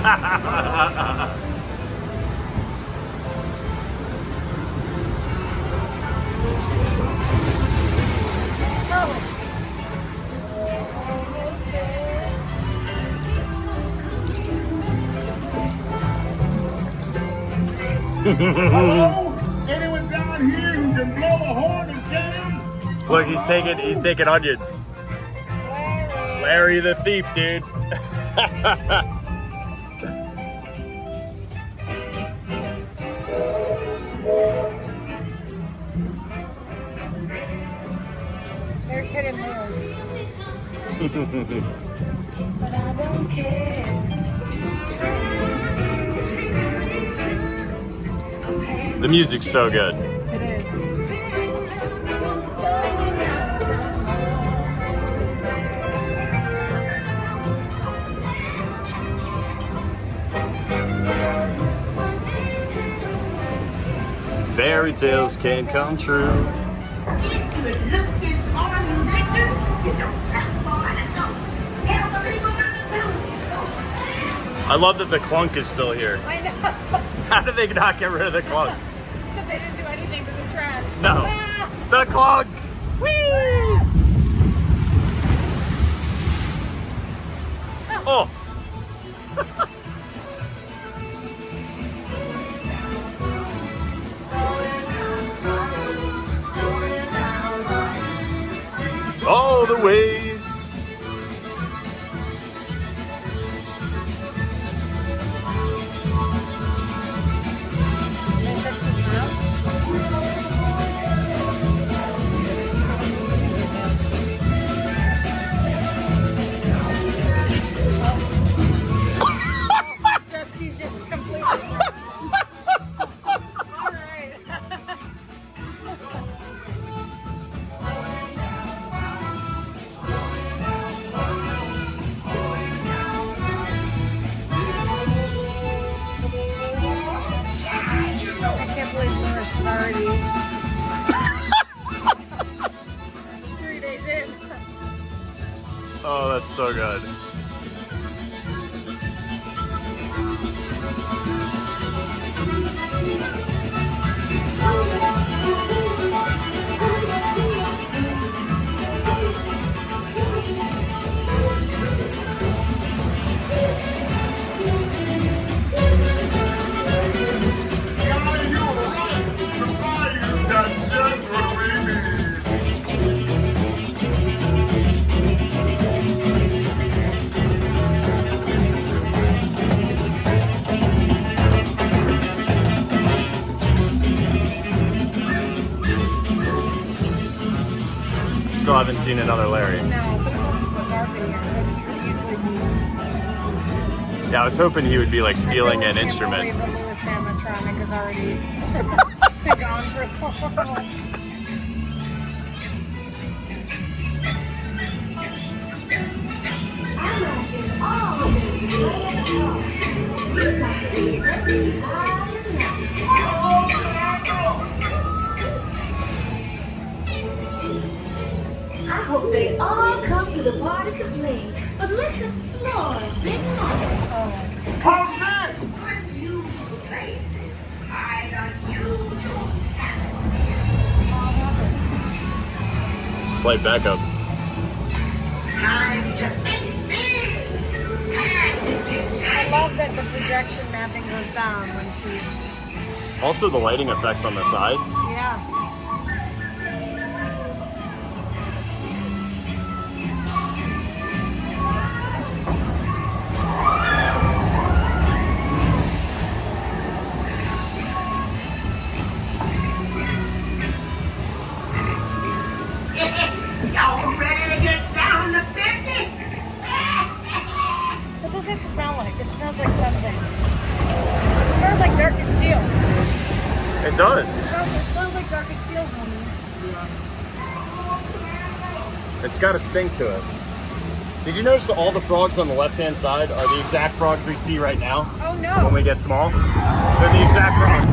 Hello? Anyone down here who can blow a horn and jam? Look, he's taking onions. Larry the thief, dude. There's hidden Lou. But I don't care. The music's so good. It is. Fairy tales can come true. I love that the clunk is still here. I know. How did they not get rid of the clunk? Because they didn't do anything but the trash. No. Ah! The clunk! Whee! Oh! All the way. Dusty's just completely. All right. I can't believe Laura's already 3 days in. Oh, that's so good. Tiana, you were right. The Bayou's got just what we need. Still haven't seen another Larry. No, but it's so dark in here that he could easily be. Yeah, I was hoping he would be like stealing an I instrument. can't believe the Lewis animatronic is already gone for a while. I hope they all come to the party to play. But let's explore Big Mama. How's this? Unusual places. I've unusual Slight backup. time to make big. I love that the projection mapping goes down when she, Also, the lighting effects on the sides. yeah. Y'all ready to get down to 50? What does it smell like? It smells like something. It smells like Darkest Steel. It does. It smells like Darkest Steel, homie. It's got a stink to it. Did you notice that all the frogs on the left-hand side are the exact frogs we see right now Oh no. when we get small? They're the exact frogs.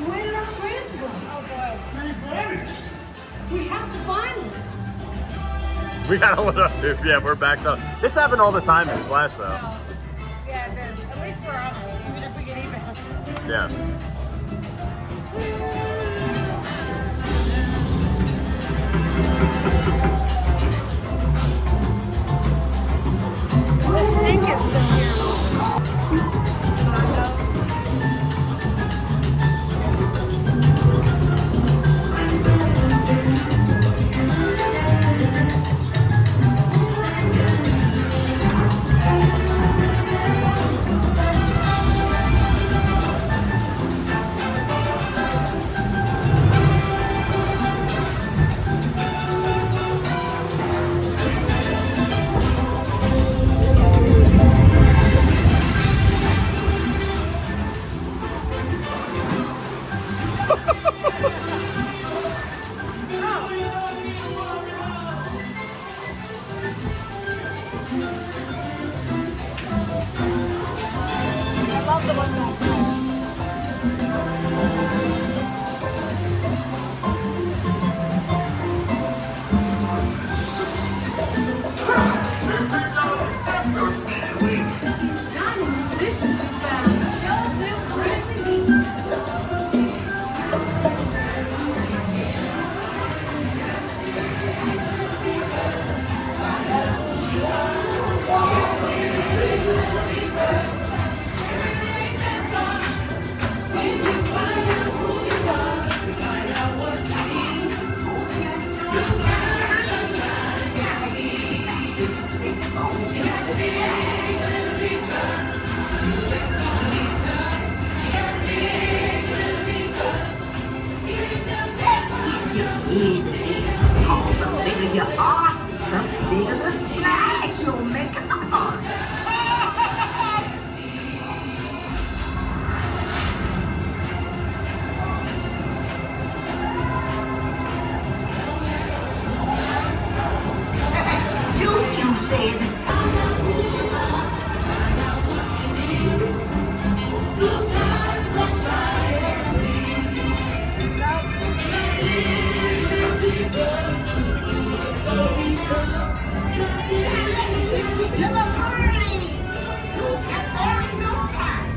Where did our friends go? Oh boy. They vanished. We have to find them. We gotta let up. Yeah, we're backed up. This happened all the time in Splash, though. Yeah, then at least we're on, even if we get even. Yeah. The stink is still here. I love the one back there. The bigger you are, the bigger the splash you'll make in the pond. Choo-choo says let's get you to the party. You'll get there in no time.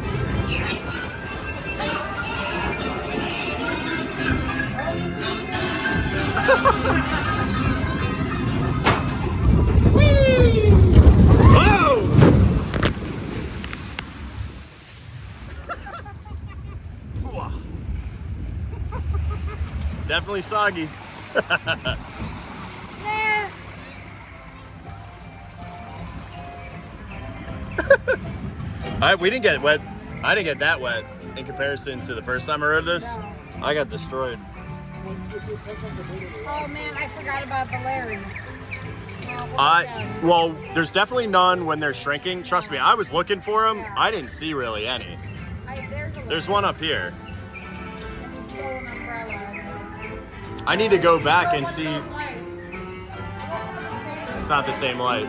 Whoa! Definitely soggy. Nah. We didn't get wet. I didn't get that wet in comparison to the first time I rode this. No. I got destroyed. Oh man, I forgot about the Larrys. Well, Well, there's definitely none when they're shrinking. Trust me, I was looking for them. I didn't see really any. There's one up here. And he stole an umbrella. I need to go back and see. It's It's not the same light.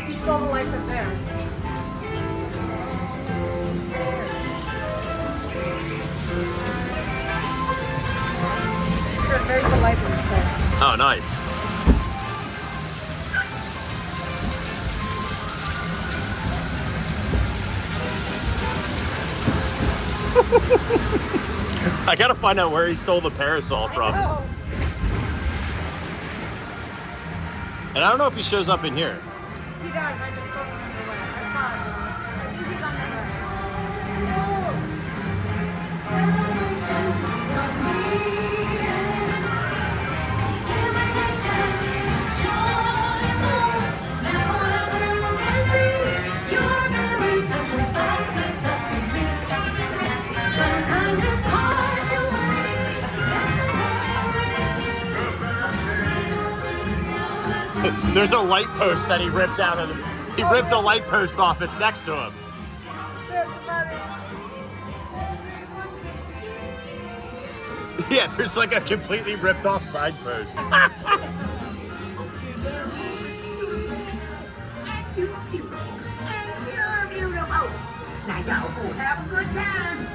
He stole the lights up there. There's the light there. Oh, nice. I gotta find out where he stole the parasol from. Oh, And I don't know if he shows up in here. he does. I just don't remember where. I saw it. I think he's on the right. There's a light post that he ripped out of him. He ripped a light post off. It's next to him. That's funny. Yeah, there's like a completely ripped off side post. You're beautiful. Now y'all go have a good time.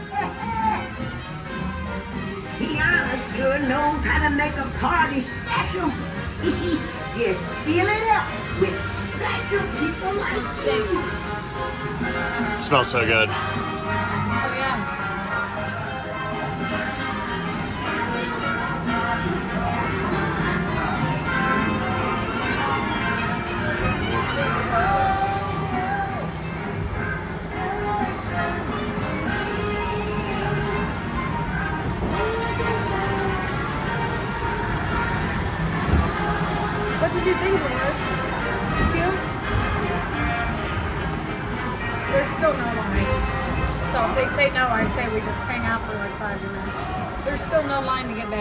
is fill it up with special people like you. It smells so good. Oh yeah. What did you think, Lewis? Cute? There's still no line. So if they say no, I say we just hang out for like 5 minutes. There's still no line to get back.